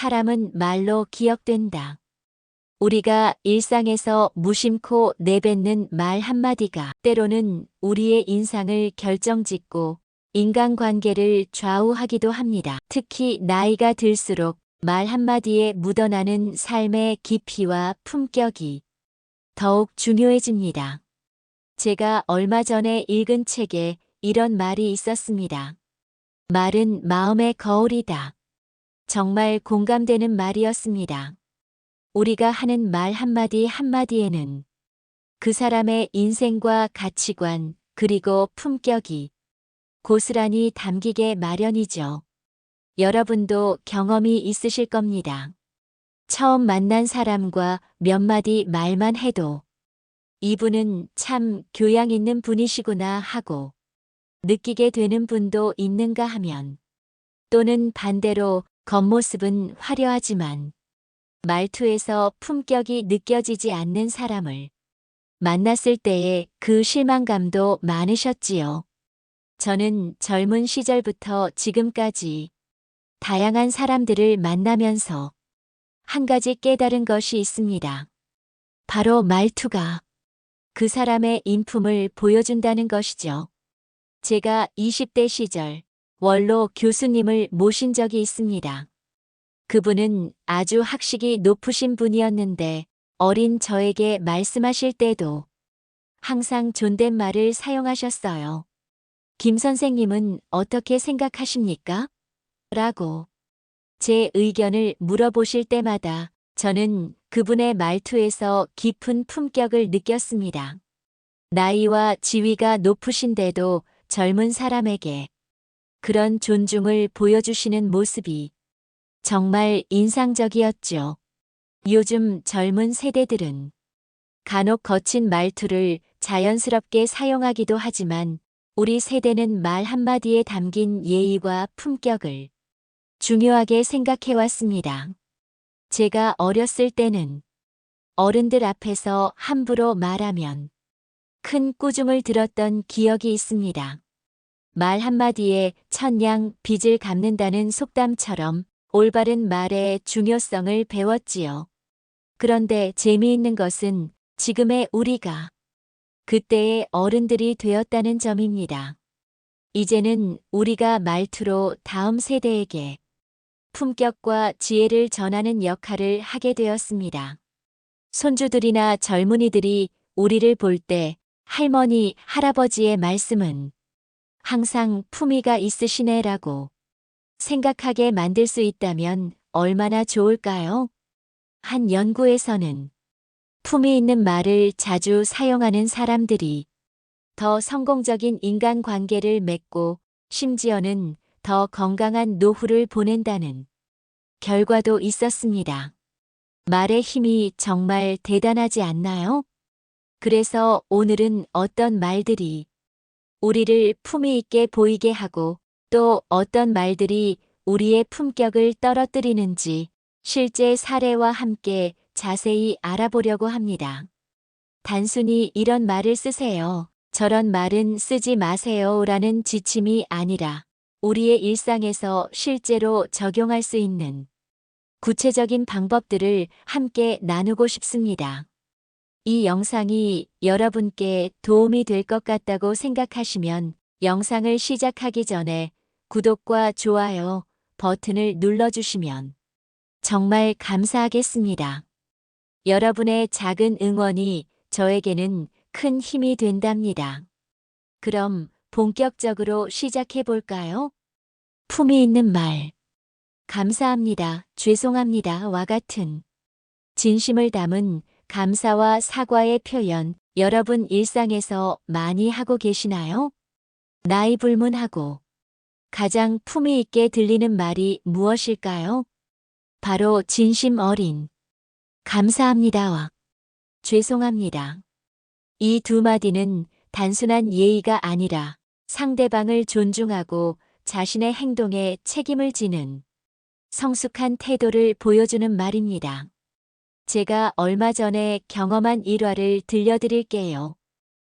사람은 말로 기억된다. 우리가 일상에서 무심코 내뱉는 말 한마디가 때로는 우리의 인상을 결정짓고 인간관계를 좌우하기도 합니다. 특히 나이가 들수록 말 한마디에 묻어나는 삶의 깊이와 품격이 더욱 중요해집니다. 제가 얼마 전에 읽은 책에 이런 말이 있었습니다. 말은 마음의 거울이다. 정말 공감되는 말이었습니다. 우리가 하는 말 한마디 한마디에는 그 사람의 인생과 가치관 그리고 품격이 고스란히 담기게 마련이죠. 여러분도 경험이 있으실 겁니다. 처음 만난 사람과 몇 마디 말만 해도 이분은 참 교양 있는 분이시구나 하고 느끼게 되는 분도 있는가 하면 또는 반대로 겉모습은 화려하지만 말투에서 품격이 느껴지지 않는 사람을 만났을 때의 그 실망감도 많으셨지요. 저는 젊은 시절부터 지금까지 다양한 사람들을 만나면서 한 가지 깨달은 것이 있습니다. 바로 말투가 그 사람의 인품을 보여준다는 것이죠. 제가 20대 시절 원로 교수님을 모신 적이 있습니다. 그분은 아주 학식이 높으신 분이었는데 어린 저에게 말씀하실 때도 항상 존댓말을 사용하셨어요. 김 선생님은 어떻게 생각하십니까? 라고 제 의견을 물어보실 때마다 저는 그분의 말투에서 깊은 품격을 느꼈습니다. 나이와 지위가 높으신데도 젊은 사람에게 그런 존중을 보여주시는 모습이 정말 인상적이었죠. 요즘 젊은 세대들은 간혹 거친 말투를 자연스럽게 사용하기도 하지만 우리 세대는 말 한마디에 담긴 예의와 품격을 중요하게 생각해왔습니다. 제가 어렸을 때는 어른들 앞에서 함부로 말하면 큰 꾸중을 들었던 기억이 있습니다. 말 한마디에 천냥 빚을 갚는다는 속담처럼 올바른 말의 중요성을 배웠지요. 그런데 재미있는 것은 지금의 우리가 그때의 어른들이 되었다는 점입니다. 이제는 우리가 말투로 다음 세대에게 품격과 지혜를 전하는 역할을 하게 되었습니다. 손주들이나 젊은이들이 우리를 볼 때 할머니, 할아버지의 말씀은 항상 품위가 있으시네라고 생각하게 만들 수 있다면 얼마나 좋을까요? 한 연구에서는 품위 있는 말을 자주 사용하는 사람들이 더 성공적인 인간관계를 맺고 심지어는 더 건강한 노후를 보낸다는 결과도 있었습니다. 말의 힘이 정말 대단하지 않나요? 그래서 오늘은 어떤 말들이 우리를 품위 있게 보이게 하고 또 어떤 말들이 우리의 품격을 떨어뜨리는지 실제 사례와 함께 자세히 알아보려고 합니다. 단순히 이런 말을 쓰세요, 저런 말은 쓰지 마세요 라는 지침이 아니라 우리의 일상에서 실제로 적용할 수 있는 구체적인 방법들을 함께 나누고 싶습니다. 이 영상이 여러분께 도움이 될 것 같다고 생각하시면 영상을 시작하기 전에 구독과 좋아요 버튼을 눌러주시면 정말 감사하겠습니다. 여러분의 작은 응원이 저에게는 큰 힘이 된답니다. 그럼 본격적으로 시작해 볼까요? 품위 있는 말. 감사합니다, 죄송합니다와 같은 진심을 담은 감사와 사과의 표현, 여러분 일상에서 많이 하고 계시나요? 나이 불문하고 가장 품위 있게 들리는 말이 무엇일까요? 바로 진심 어린 감사합니다와 죄송합니다. 이 두 마디는 단순한 예의가 아니라 상대방을 존중하고 자신의 행동에 책임을 지는 성숙한 태도를 보여주는 말입니다. 제가 얼마 전에 경험한 일화를 들려드릴게요.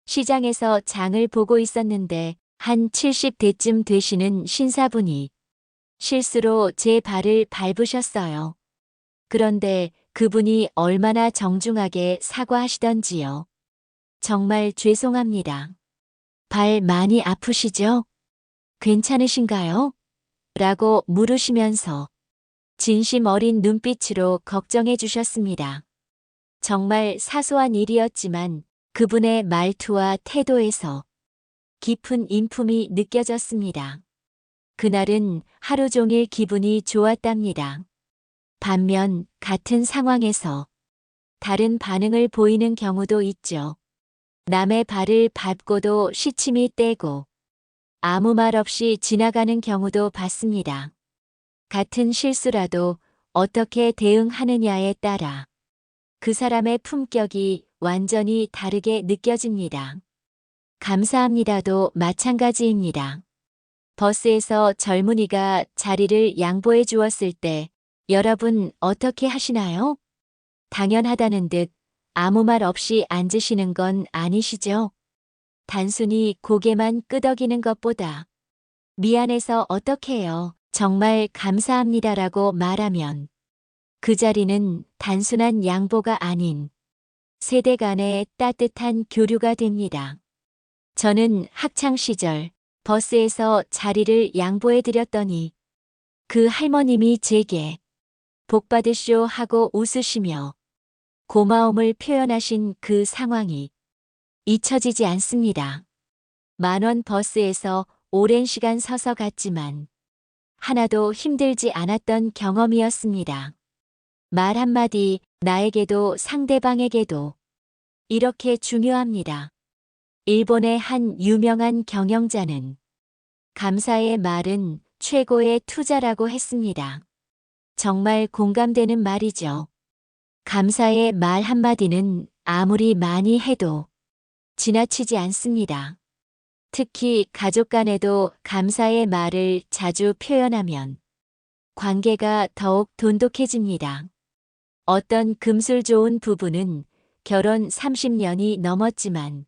시장에서 장을 보고 있었는데 한 70대쯤 되시는 신사분이 실수로 제 발을 밟으셨어요. 그런데 그분이 얼마나 정중하게 사과하시던지요. 정말 죄송합니다. 발 많이 아프시죠? 괜찮으신가요? 라고 물으시면서 진심 어린 눈빛으로 걱정해 주셨습니다. 정말 사소한 일이었지만 그분의 말투와 태도에서 깊은 인품이 느껴졌습니다. 그날은 하루 종일 기분이 좋았답니다. 반면 같은 상황에서 다른 반응을 보이는 경우도 있죠. 남의 발을 밟고도 시침이 떼고 아무 말 없이 지나가는 경우도 봤습니다. 같은 실수라도 어떻게 대응하느냐에 따라 그 사람의 품격이 완전히 다르게 느껴집니다. 감사합니다도 마찬가지입니다. 버스에서 젊은이가 자리를 양보해 주었을 때 여러분 어떻게 하시나요? 당연하다는 듯 아무 말 없이 앉으시는 건 아니시죠? 단순히 고개만 끄덕이는 것보다 미안해서 어떡해요. 정말 감사합니다라고 말하면 그 자리는 단순한 양보가 아닌 세대 간의 따뜻한 교류가 됩니다. 저는 학창 시절 버스에서 자리를 양보해 드렸더니 그 할머님이 제게 복 받으시오 하고 웃으시며 고마움을 표현하신 그 상황이 잊혀지지 않습니다. 10,000원 버스에서 오랜 시간 서서 갔지만 하나도 힘들지 않았던 경험이었습니다. 말 한마디 나에게도 상대방에게도 이렇게 중요합니다. 일본의 한 유명한 경영자는 감사의 말은 최고의 투자라고 했습니다. 정말 공감되는 말이죠. 감사의 말 한마디는 아무리 많이 해도 지나치지 않습니다. 특히 가족 간에도 감사의 말을 자주 표현하면 관계가 더욱 돈독해집니다. 어떤 금술 좋은 부부는 결혼 30년이 넘었지만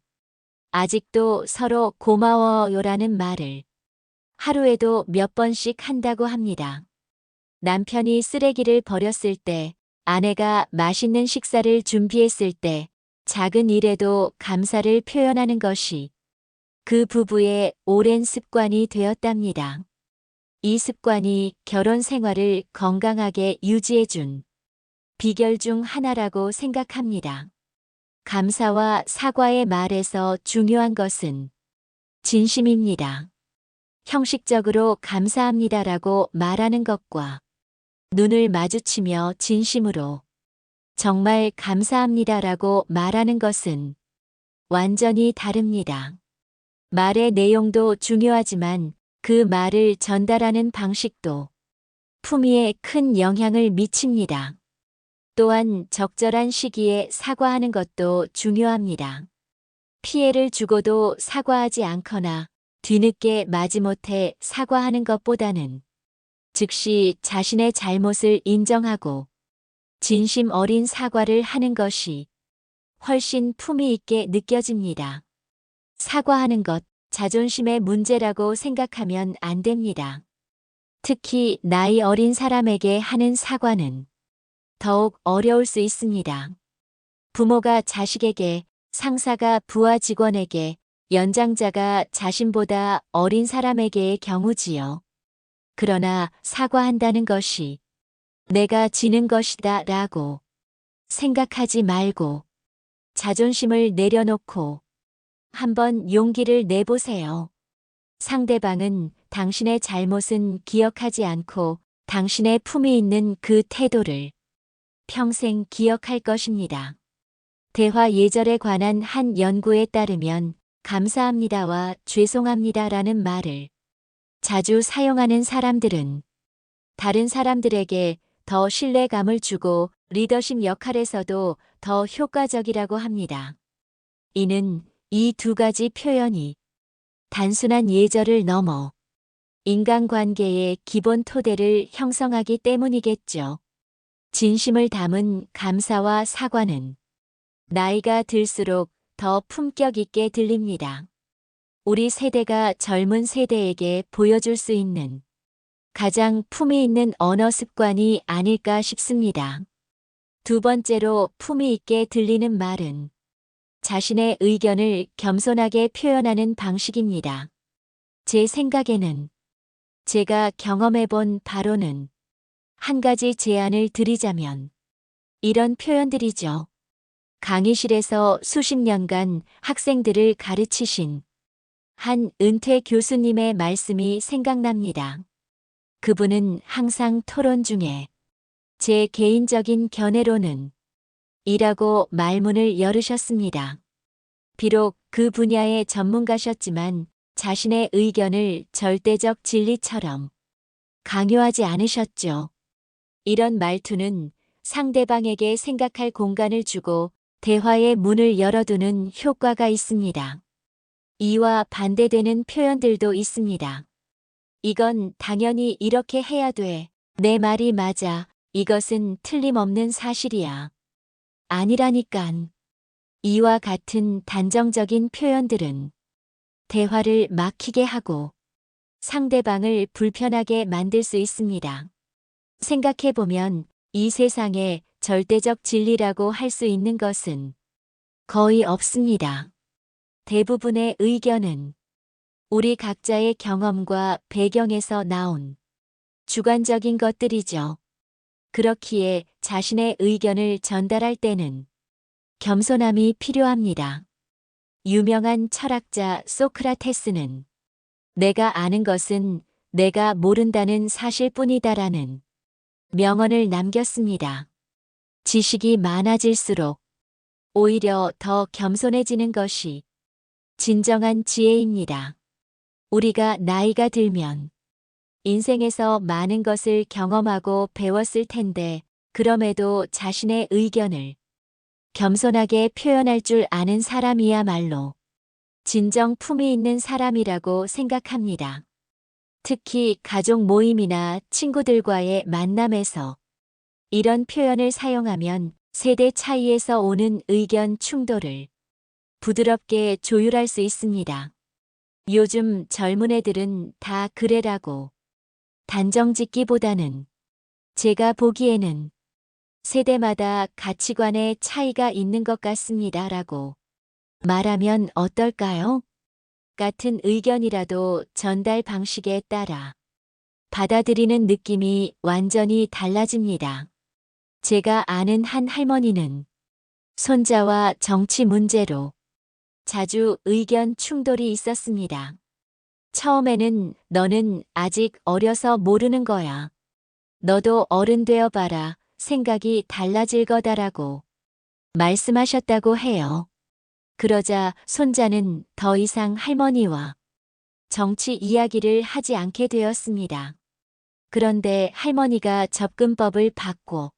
아직도 서로 고마워요라는 말을 하루에도 몇 번씩 한다고 합니다. 남편이 쓰레기를 버렸을 때, 아내가 맛있는 식사를 준비했을 때, 작은 일에도 감사를 표현하는 것이 그 부부의 오랜 습관이 되었답니다. 이 습관이 결혼 생활을 건강하게 유지해준 비결 중 하나라고 생각합니다. 감사와 사과의 말에서 중요한 것은 진심입니다. 형식적으로 감사합니다라고 말하는 것과 눈을 마주치며 진심으로 정말 감사합니다라고 말하는 것은 완전히 다릅니다. 말의 내용도 중요하지만 그 말을 전달하는 방식도 품위에 큰 영향을 미칩니다. 또한 적절한 시기에 사과하는 것도 중요합니다. 피해를 주고도 사과하지 않거나 뒤늦게 마지못해 사과하는 것보다는 즉시 자신의 잘못을 인정하고 진심 어린 사과를 하는 것이 훨씬 품위 있게 느껴집니다. 사과하는 것, 자존심의 문제라고 생각하면 안 됩니다. 특히 나이 어린 사람에게 하는 사과는 더욱 어려울 수 있습니다. 부모가 자식에게, 상사가 부하 직원에게, 연장자가 자신보다 어린 사람에게의 경우지요. 그러나 사과한다는 것이 내가 지는 것이다 라고 생각하지 말고 자존심을 내려놓고 한번 용기를 내보세요. 상대방은 당신의 잘못은 기억하지 않고 당신의 품위 있는 그 태도를 평생 기억할 것입니다. 대화 예절에 관한 한 연구에 따르면 감사합니다와 죄송합니다라는 말을 자주 사용하는 사람들은 다른 사람들에게 더 신뢰감을 주고 리더십 역할에서도 더 효과적이라고 합니다. 이는 이 두 가지 표현이 단순한 예절을 넘어 인간관계의 기본 토대를 형성하기 때문이겠죠. 진심을 담은 감사와 사과는 나이가 들수록 더 품격 있게 들립니다. 우리 세대가 젊은 세대에게 보여줄 수 있는 가장 품위 있는 언어 습관이 아닐까 싶습니다. 두 번째로 품위 있게 들리는 말은 자신의 의견을 겸손하게 표현하는 방식입니다. 제 생각에는 제가 경험해본 바로는 한 가지 제안을 드리자면 이런 표현들이죠. 강의실에서 수십 년간 학생들을 가르치신 한 은퇴 교수님의 말씀이 생각납니다. 그분은 항상 토론 중에 제 개인적인 견해로는 이라고 말문을 열으셨습니다. 비록 그 분야의 전문가셨지만 자신의 의견을 절대적 진리처럼 강요하지 않으셨죠. 이런 말투는 상대방에게 생각할 공간을 주고 대화의 문을 열어두는 효과가 있습니다. 이와 반대되는 표현들도 있습니다. 이건 당연히 이렇게 해야 돼. 내 말이 맞아. 이것은 틀림없는 사실이야. 아니라니깐. 이와 같은 단정적인 표현들은 대화를 막히게 하고 상대방을 불편하게 만들 수 있습니다. 생각해보면 이 세상에 절대적 진리라고 할 수 있는 것은 거의 없습니다. 대부분의 의견은 우리 각자의 경험과 배경에서 나온 주관적인 것들이죠. 그렇기에 자신의 의견을 전달할 때는 겸손함이 필요합니다. 유명한 철학자 소크라테스는 내가 아는 것은 내가 모른다는 사실뿐이다라는 명언을 남겼습니다. 지식이 많아질수록 오히려 더 겸손해지는 것이 진정한 지혜입니다. 우리가 나이가 들면 인생에서 많은 것을 경험하고 배웠을 텐데 그럼에도 자신의 의견을 겸손하게 표현할 줄 아는 사람이야말로 진정 품위 있는 사람이라고 생각합니다. 특히 가족 모임이나 친구들과의 만남에서 이런 표현을 사용하면 세대 차이에서 오는 의견 충돌을 부드럽게 조율할 수 있습니다. 요즘 젊은 애들은 다 그래라고 단정 짓기보다는 제가 보기에는 세대마다 가치관의 차이가 있는 것 같습니다라고 말하면 어떨까요? 같은 의견이라도 전달 방식에 따라 받아들이는 느낌이 완전히 달라집니다. 제가 아는 한 할머니는 손자와 정치 문제로 자주 의견 충돌이 있었습니다. 처음에는 너는 아직 어려서 모르는 거야. 너도 어른 되어 봐라. 생각이 달라질 거다라고 말씀하셨다고 해요. 그러자 손자는 더 이상 할머니와 정치 이야기를 하지 않게 되었습니다. 그런데 할머니가 접근법을 바꿔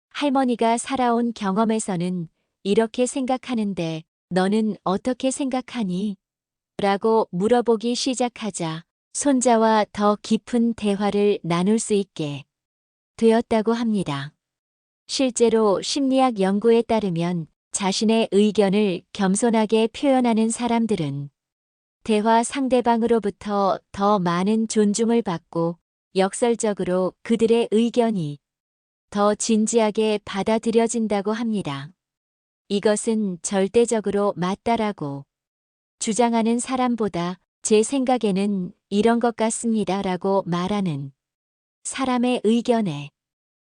할머니가 살아온 경험에서는 이렇게 생각하는데 너는 어떻게 생각하니? 라고 물어보기 시작하자 손자와 더 깊은 대화를 나눌 수 있게 되었다고 합니다. 실제로 심리학 연구에 따르면 자신의 의견을 겸손하게 표현하는 사람들은 대화 상대방으로부터 더 많은 존중을 받고 역설적으로 그들의 의견이 더 진지하게 받아들여진다고 합니다. 이것은 절대적으로 맞다라고 주장하는 사람보다 제 생각에는 이런 것 같습니다라고 말하는 사람의 의견에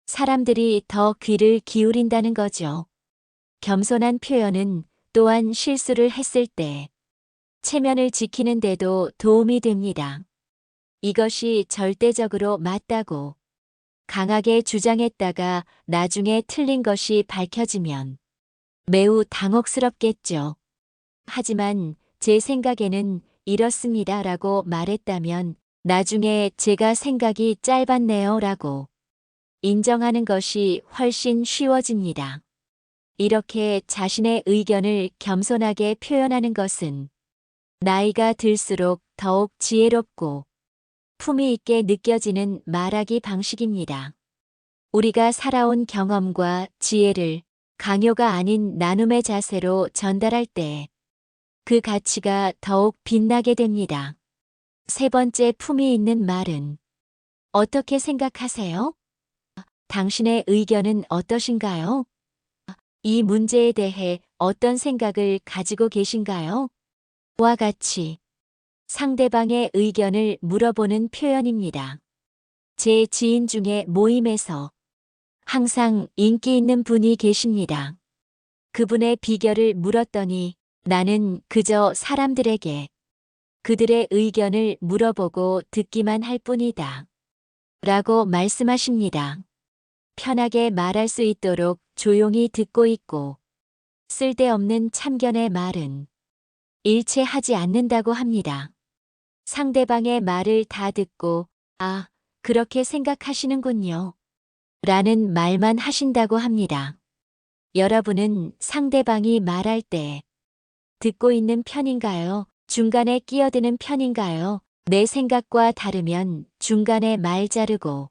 사람들이 더 귀를 기울인다는 거죠. 겸손한 표현은 또한 실수를 했을 때 체면을 지키는 데도 도움이 됩니다. 이것이 절대적으로 맞다고 강하게 주장했다가 나중에 틀린 것이 밝혀지면 매우 당혹스럽겠죠. 하지만 제 생각에는 이렇습니다라고 말했다면 나중에 제가 생각이 짧았네요라고 인정하는 것이 훨씬 쉬워집니다. 이렇게 자신의 의견을 겸손하게 표현하는 것은 나이가 들수록 더욱 지혜롭고 품위 있게 느껴지는 말하기 방식입니다. 우리가 살아온 경험과 지혜를 강요가 아닌 나눔의 자세로 전달할 때 그 가치가 더욱 빛나게 됩니다. 세 번째 품위 있는 말은 어떻게 생각하세요? 당신의 의견은 어떠신가요? 이 문제에 대해 어떤 생각을 가지고 계신가요? 와 같이 상대방의 의견을 물어보는 표현입니다. 제 지인 중에 모임에서 항상 인기 있는 분이 계십니다. 그분의 비결을 물었더니 나는 그저 사람들에게 그들의 의견을 물어보고 듣기만 할 뿐이다. 라고 말씀하십니다. 편하게 말할 수 있도록 조용히 듣고 있고 쓸데없는 참견의 말은 일체 하지 않는다고 합니다. 상대방의 말을 다 듣고 아, 그렇게 생각하시는군요. 라는 말만 하신다고 합니다. 여러분은 상대방이 말할 때 듣고 있는 편인가요? 중간에 끼어드는 편인가요? 내 생각과 다르면 중간에 말 자르고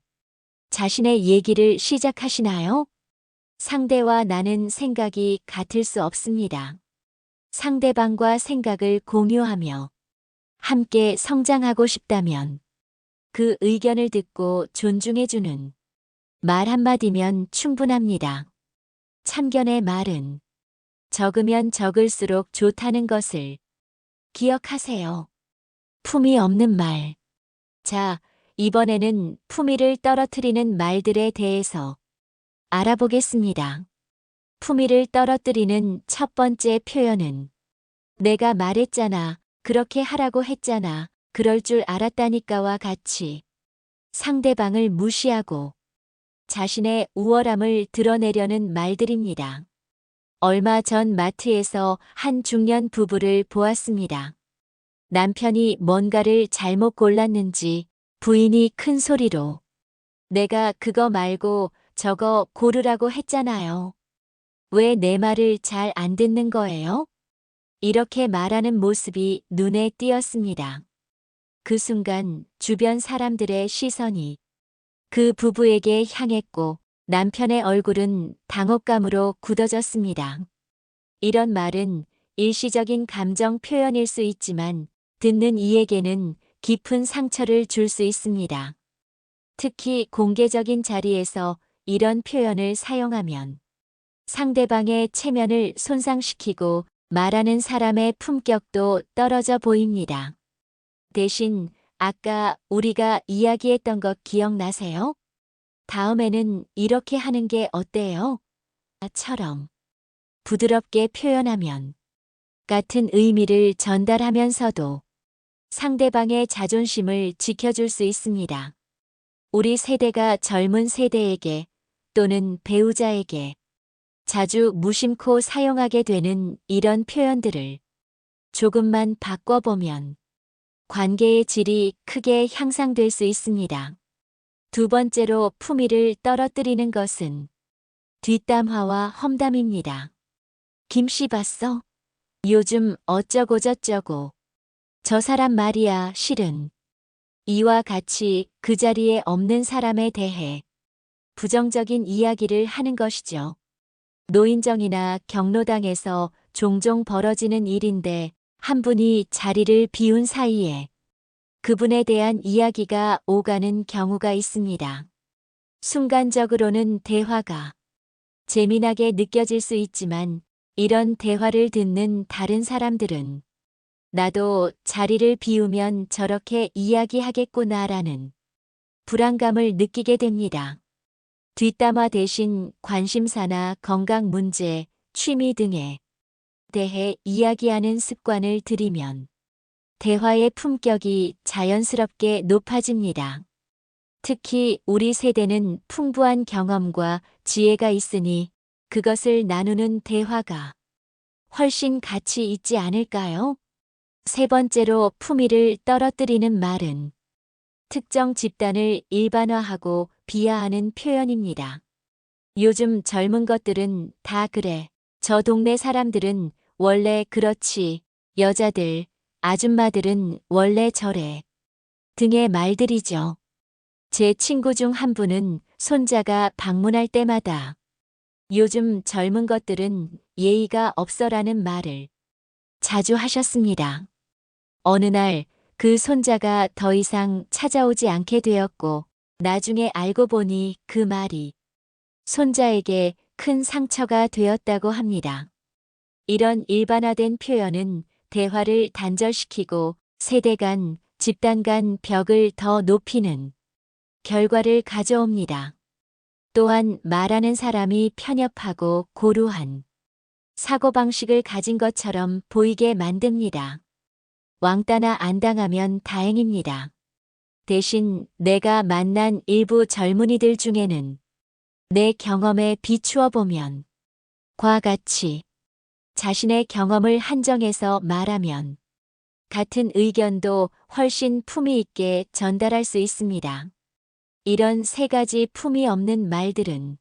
자신의 얘기를 시작하시나요? 상대와 나는 생각이 같을 수 없습니다. 상대방과 생각을 공유하며 함께 성장하고 싶다면 그 의견을 듣고 존중해주는 말 한마디면 충분합니다. 참견의 말은 적으면 적을수록 좋다는 것을 기억하세요. 품위 없는 말. 자, 이번에는 품위를 떨어뜨리는 말들에 대해서 알아보겠습니다. 품위를 떨어뜨리는 첫 번째 표현은 내가 말했잖아, 그렇게 하라고 했잖아, 그럴 줄 알았다니까와 같이 상대방을 무시하고 자신의 우월함을 드러내려는 말들입니다. 얼마 전 마트에서 한 중년 부부를 보았습니다. 남편이 뭔가를 잘못 골랐는지 부인이 큰 소리로 내가 그거 말고 저거 고르라고 했잖아요. 왜 내 말을 잘 안 듣는 거예요? 이렇게 말하는 모습이 눈에 띄었습니다. 그 순간 주변 사람들의 시선이 그 부부에게 향했고 남편의 얼굴은 당혹감으로 굳어졌습니다. 이런 말은 일시적인 감정 표현일 수 있지만 듣는 이에게는 깊은 상처를 줄 수 있습니다. 특히 공개적인 자리에서 이런 표현을 사용하면 상대방의 체면을 손상시키고 말하는 사람의 품격도 떨어져 보입니다. 대신 아까 우리가 이야기했던 것 기억나세요? 다음에는 이렇게 하는 게 어때요? 처럼 부드럽게 표현하면 같은 의미를 전달하면서도 상대방의 자존심을 지켜줄 수 있습니다. 우리 세대가 젊은 세대에게 또는 배우자에게 자주 무심코 사용하게 되는 이런 표현들을 조금만 바꿔보면 관계의 질이 크게 향상될 수 있습니다. 두 번째로 품위를 떨어뜨리는 것은 뒷담화와 험담입니다. 김씨 봤어? 요즘 어쩌고저쩌고. 저 사람 말이야, 실은. 이와 같이 그 자리에 없는 사람에 대해 부정적인 이야기를 하는 것이죠. 노인정이나 경로당에서 종종 벌어지는 일인데 한 분이 자리를 비운 사이에 그분에 대한 이야기가 오가는 경우가 있습니다. 순간적으로는 대화가 재미나게 느껴질 수 있지만 이런 대화를 듣는 다른 사람들은 나도 자리를 비우면 저렇게 이야기하겠구나라는 불안감을 느끼게 됩니다. 뒷담화 대신 관심사나 건강 문제, 취미 등에 대해 이야기하는 습관을 들이면 대화의 품격이 자연스럽게 높아집니다. 특히 우리 세대는 풍부한 경험과 지혜가 있으니 그것을 나누는 대화가 훨씬 가치 있지 않을까요? 세 번째로 품위를 떨어뜨리는 말은 특정 집단을 일반화하고 비하하는 표현입니다. 요즘 젊은 것들은 다 그래. 저 동네 사람들은 원래 그렇지. 여자들, 아줌마들은 원래 저래. 등의 말들이죠. 제 친구 중 한 분은 손자가 방문할 때마다 요즘 젊은 것들은 예의가 없어라는 말을 자주 하셨습니다. 어느 날 그 손자가 더 이상 찾아오지 않게 되었고 나중에 알고 보니 그 말이 손자에게 큰 상처가 되었다고 합니다. 이런 일반화된 표현은 대화를 단절시키고 세대 간, 집단 간 벽을 더 높이는 결과를 가져옵니다. 또한 말하는 사람이 편협하고 고루한 사고방식을 가진 것처럼 보이게 만듭니다. 왕따나 안 당하면 다행입니다. 대신 내가 만난 일부 젊은이들 중에는 내 경험에 비추어 보면 과 같이 자신의 경험을 한정해서 말하면 같은 의견도 훨씬 품위 있게 전달할 수 있습니다. 이런 세 가지 품위 없는 말들은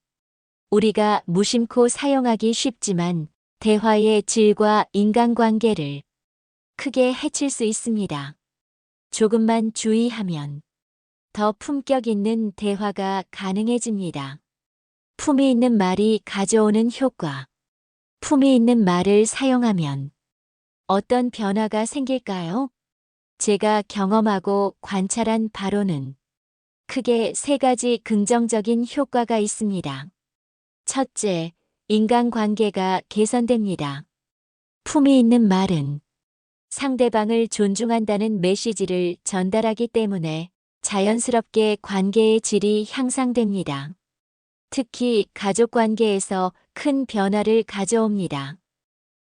우리가 무심코 사용하기 쉽지만 대화의 질과 인간관계를 크게 해칠 수 있습니다. 조금만 주의하면 더 품격 있는 대화가 가능해집니다. 품위 있는 말이 가져오는 효과. 품위 있는 말을 사용하면 어떤 변화가 생길까요? 제가 경험하고 관찰한 바로는 크게 세 가지 긍정적인 효과가 있습니다. 첫째, 인간관계가 개선됩니다. 품위 있는 말은 상대방을 존중한다는 메시지를 전달하기 때문에 자연스럽게 관계의 질이 향상됩니다. 특히 가족 관계에서 큰 변화를 가져옵니다.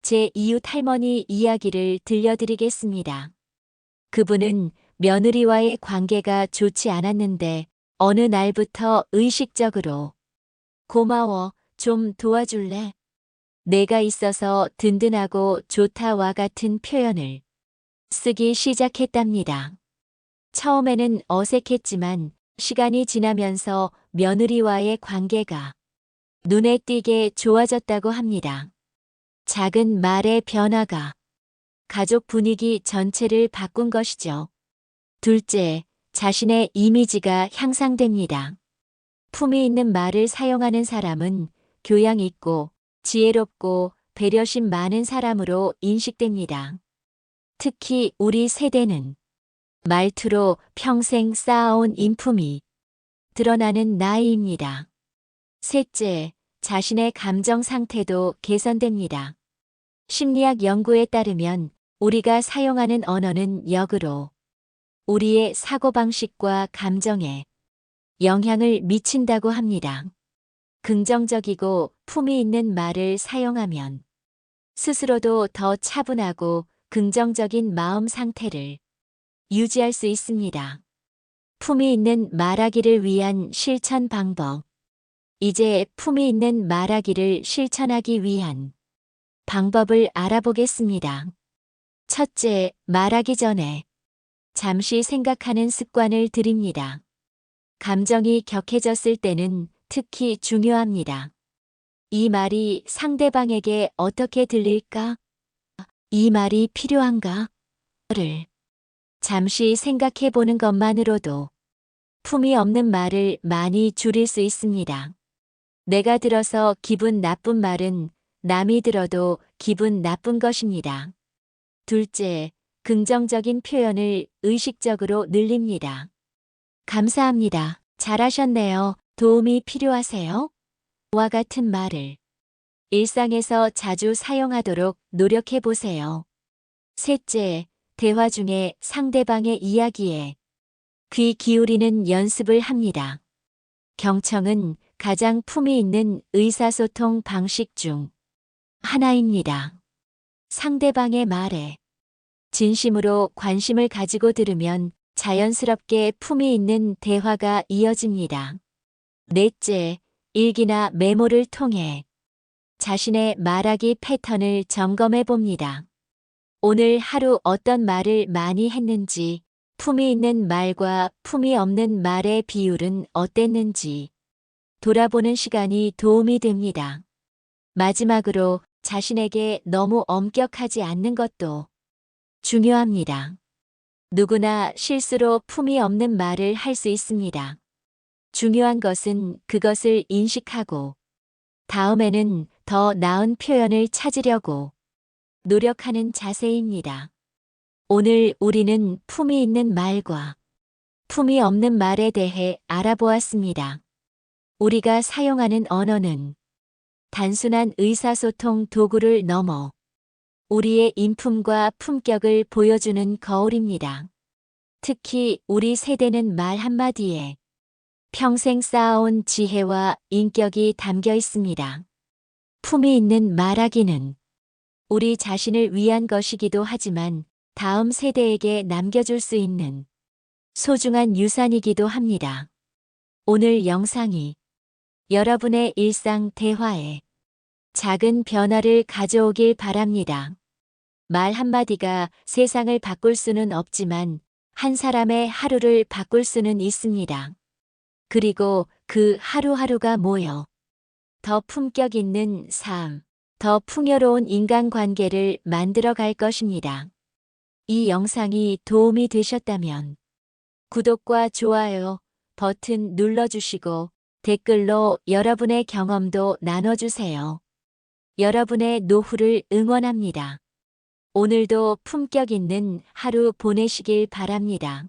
제 이웃 할머니 이야기를 들려드리겠습니다. 그분은 며느리와의 관계가 좋지 않았는데 어느 날부터 의식적으로 고마워, 좀 도와줄래? 내가 있어서 든든하고 좋다와 같은 표현을 쓰기 시작했답니다. 처음에는 어색했지만 시간이 지나면서 며느리와의 관계가 눈에 띄게 좋아졌다고 합니다. 작은 말의 변화가 가족 분위기 전체를 바꾼 것이죠. 둘째, 자신의 이미지가 향상됩니다. 품위 있는 말을 사용하는 사람은 교양 있고 지혜롭고 배려심 많은 사람으로 인식됩니다. 특히 우리 세대는 말투로 평생 쌓아온 인품이 드러나는 나이입니다. 셋째, 자신의 감정 상태도 개선됩니다. 심리학 연구에 따르면 우리가 사용하는 언어는 역으로 우리의 사고방식과 감정에 영향을 미친다고 합니다. 긍정적이고 품위 있는 말을 사용하면 스스로도 더 차분하고 긍정적인 마음 상태를 유지할 수 있습니다. 품위 있는 말하기를 위한 실천 방법. 이제 품위 있는 말하기를 실천하기 위한 방법을 알아보겠습니다. 첫째, 말하기 전에 잠시 생각하는 습관을 들입니다. 감정이 격해졌을 때는 특히 중요합니다. 이 말이 상대방에게 어떻게 들릴까? 이 말이 필요한가? 를 잠시 생각해 보는 것만으로도 품위 없는 말을 많이 줄일 수 있습니다. 내가 들어서 기분 나쁜 말은 남이 들어도 기분 나쁜 것입니다. 둘째, 긍정적인 표현을 의식적으로 늘립니다. 감사합니다. 잘하셨네요. 도움이 필요하세요? 와 같은 말을 일상에서 자주 사용하도록 노력해 보세요. 셋째, 대화 중에 상대방의 이야기에 귀 기울이는 연습을 합니다. 경청은 가장 품위 있는 의사소통 방식 중 하나입니다. 상대방의 말에 진심으로 관심을 가지고 들으면 자연스럽게 품위 있는 대화가 이어집니다. 넷째, 일기나 메모를 통해 자신의 말하기 패턴을 점검해 봅니다. 오늘 하루 어떤 말을 많이 했는지, 품위 있는 말과 품위 없는 말의 비율은 어땠는지 돌아보는 시간이 도움이 됩니다. 마지막으로 자신에게 너무 엄격하지 않는 것도 중요합니다. 누구나 실수로 품위 없는 말을 할 수 있습니다. 중요한 것은 그것을 인식하고 다음에는 더 나은 표현을 찾으려고 노력하는 자세입니다. 오늘 우리는 품위 있는 말과 품이 없는 말에 대해 알아보았습니다. 우리가 사용하는 언어는 단순한 의사소통 도구를 넘어 우리의 인품과 품격을 보여주는 거울입니다. 특히 우리 세대는 말 한마디에 평생 쌓아온 지혜와 인격이 담겨 있습니다. 품이 있는 말하기는 우리 자신을 위한 것이기도 하지만 다음 세대에게 남겨줄 수 있는 소중한 유산이기도 합니다. 오늘 영상이 여러분의 일상 대화에 작은 변화를 가져오길 바랍니다. 말 한마디가 세상을 바꿀 수는 없지만 한 사람의 하루를 바꿀 수는 있습니다. 그리고 그 하루하루가 모여 더 품격 있는 삶, 더 풍요로운 인간관계를 만들어 갈 것입니다. 이 영상이 도움이 되셨다면 구독과 좋아요 버튼 눌러주시고 댓글로 여러분의 경험도 나눠주세요. 여러분의 노후를 응원합니다. 오늘도 품격 있는 하루 보내시길 바랍니다.